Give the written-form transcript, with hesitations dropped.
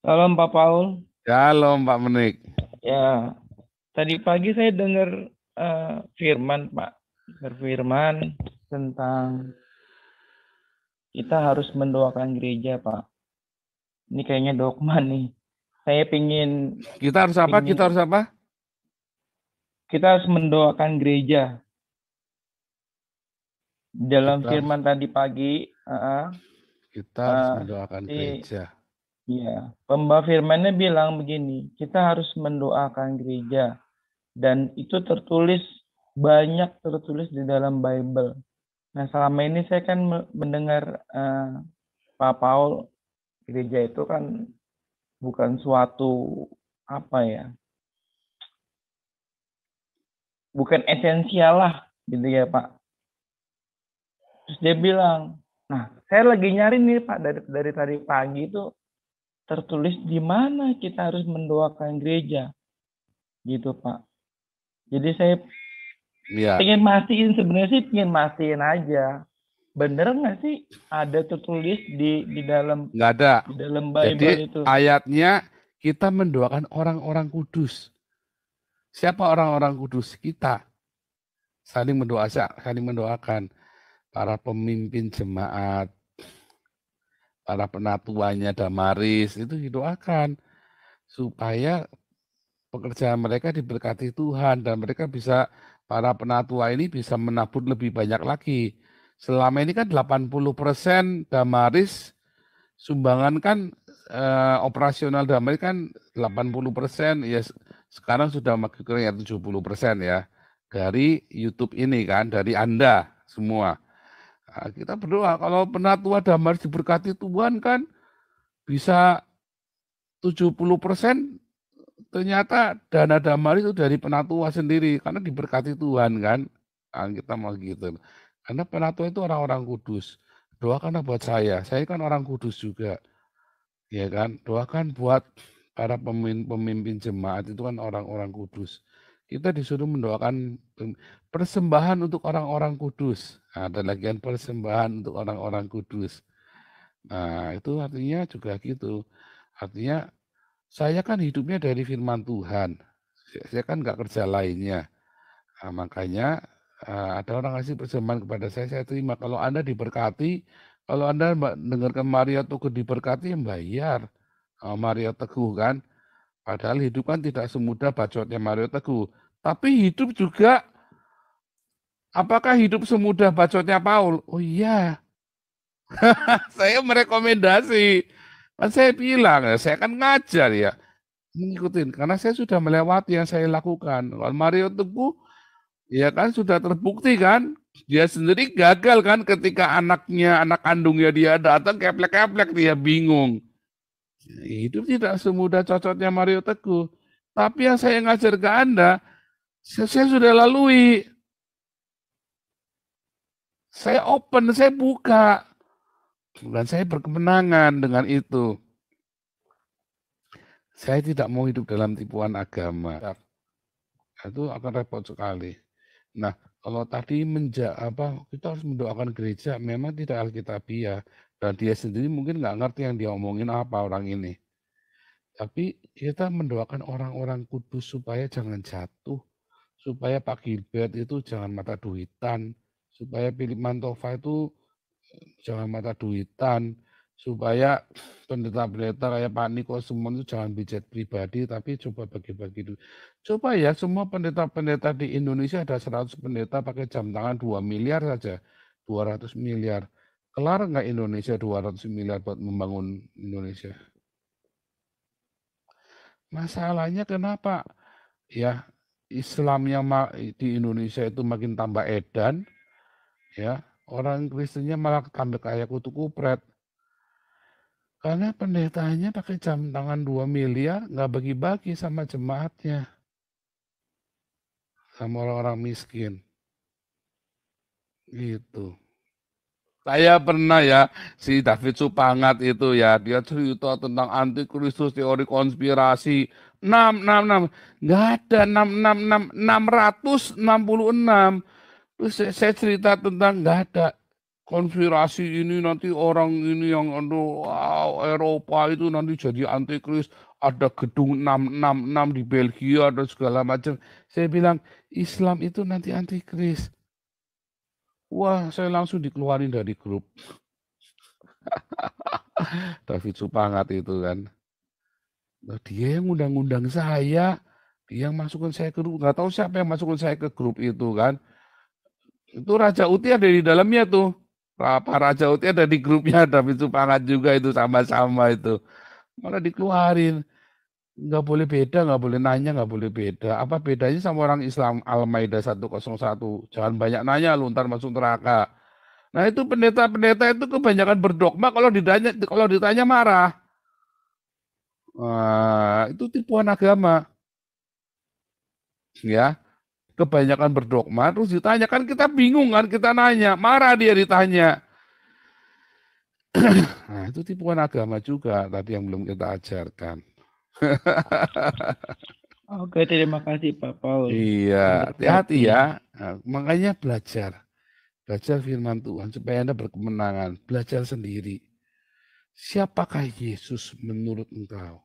Salam Pak Paul. Halo Mbak Menik. Ya, tadi pagi saya dengar firman Pak, berfirman tentang kita harus mendoakan gereja Pak. Ini kayaknya dogma nih. Saya pingin, Kita harus apa? pingin Kita harus apa? kita harus mendoakan gereja. Dalam Kita harus firman tadi pagi, kita harus uh, mendoakan si gereja. ya pembawa firmannya bilang begini, kita harus mendoakan gereja dan itu banyak tertulis di dalam Bible. Nah, selama ini saya kan mendengar Pak Paul, gereja itu kan bukan suatu apa ya, bukan esensial lah, gitu ya Pak. Terus dia bilang, nah saya lagi nyari nih Pak dari tadi pagi itu tertulis di mana kita harus mendoakan gereja, gitu Pak. Jadi saya Ya, pengen mastiin sebenarnya sih pengen mastiin aja, bener nggak sih ada tertulis di dalam nggak ada. Bible Jadi itu? ayatnya kita mendoakan orang-orang kudus. Siapa orang-orang kudus? Kita saling mendoakan para pemimpin jemaat, para penatuannya Damaris itu didoakan supaya pekerjaan mereka diberkati Tuhan dan mereka bisa para penatua ini bisa menabur lebih banyak lagi. Selama ini kan 80% Damaris sumbangan kan operasional Damaris kan 80% ya sekarang sudah makin ke 70% ya dari YouTube ini kan dari Anda semua. Nah, kita berdoa kalau penatua Damaris diberkati Tuhan kan bisa 70% ternyata dana damai itu dari penatua sendiri karena diberkati Tuhan kan. Nah, kita mau gitu. Karena penatua itu orang-orang kudus. Doakanlah buat saya kan orang kudus juga. Ya kan, doakan buat para pemimpin jemaat itu kan orang-orang kudus. Kita disuruh mendoakan persembahan untuk orang-orang kudus. Nah, ada lagi kan persembahan untuk orang-orang kudus. Nah, itu artinya juga gitu. Artinya saya kan hidupnya dari firman Tuhan. Saya kan nggak kerja lainnya. Nah, makanya ada orang kasih persembahan kepada saya terima. Kalau Anda diberkati, kalau Anda dengarkan Mario Teguh diberkati, ya bayar. Mario Teguh kan. Padahal hidup kan tidak semudah bacotnya Mario Teguh. Tapi hidup juga, apakah hidup semudah bacotnya Paul? Oh iya, saya merekomendasi. Kan saya bilang, ya, saya kan ngajar ya. Mengikutin karena saya sudah melewati yang saya lakukan. Kalau Mario Teguh ya kan sudah terbukti kan dia sendiri gagal kan ketika anak kandungnya dia datang keplek-keplek dia bingung. Hidup tidak semudah cocoknya Mario Teguh. Tapi yang saya ngajar ke Anda, saya sudah lalui. Saya open, saya buka. Dan saya berkemenangan dengan itu. Saya tidak mau hidup dalam tipuan agama. Itu akan repot sekali. Nah, kalau tadi kita harus mendoakan gereja, memang tidak alkitabiah dan dia sendiri mungkin nggak ngerti yang dia omongin apa orang ini. Tapi kita mendoakan orang-orang kudus supaya jangan jatuh, supaya Pak Gilbert itu jangan mata duitan, supaya Philip Mantova itu jangan mata duitan, supaya pendeta-pendeta kayak Pak Niko semua itu jangan bijak pribadi, tapi coba bagi-bagi dulu. Coba ya semua pendeta-pendeta di Indonesia ada 100 pendeta pakai jam tangan 2 miliar saja, 200 miliar. Kelar nggak Indonesia 200 miliar buat membangun Indonesia? Masalahnya kenapa? Ya Islamnya di Indonesia itu makin tambah edan, ya orang Kristennya malah tambah kayak kutu kupret. Karena pendetanya pakai jam tangan 2 miliar, nggak bagi-bagi sama jemaatnya, sama orang-orang miskin. Gitu. Saya pernah ya, si David Supangat itu ya, dia cerita tentang antikristus, teori konspirasi. 666, nggak ada 666, 666. Terus saya cerita tentang nggak ada. konspirasi ini nanti orang ini yang Eropa itu nanti jadi antikris, ada gedung 666 di Belgia dan segala macam. Saya bilang Islam itu nanti antikris. Wah, saya langsung dikeluarin dari grup. David Supangat itu kan. Nah, dia yang undang-undang saya, dia yang masukkan saya ke grup. Nggak tahu siapa yang masukkan saya ke grup itu kan. Itu Raja Uti ada di dalamnya tuh. Pak Raja Uti ada di grupnya, David Supangat juga itu sama-sama itu. Malah dikeluarin. Nggak boleh beda, nggak boleh nanya, nggak boleh beda. Apa bedanya sama orang Islam Al-Maidah 101? Jangan banyak nanya lu, ntar masuk neraka. Nah itu pendeta-pendeta itu kebanyakan berdogma kalau ditanya marah. Nah, itu tipuan agama. Ya, kebanyakan berdogma terus ditanya kan kita bingung kan kita nanya, marah dia ditanya. Nah, itu tipuan agama juga tadi yang belum kita ajarkan. Oke, terima kasih Pak Paul Iya, untuk hati-hati ya. quote-nya. Nah, makanya belajar. Belajar firman Tuhan supaya Anda berkemenangan. Belajar sendiri. Siapakah Yesus menurut engkau?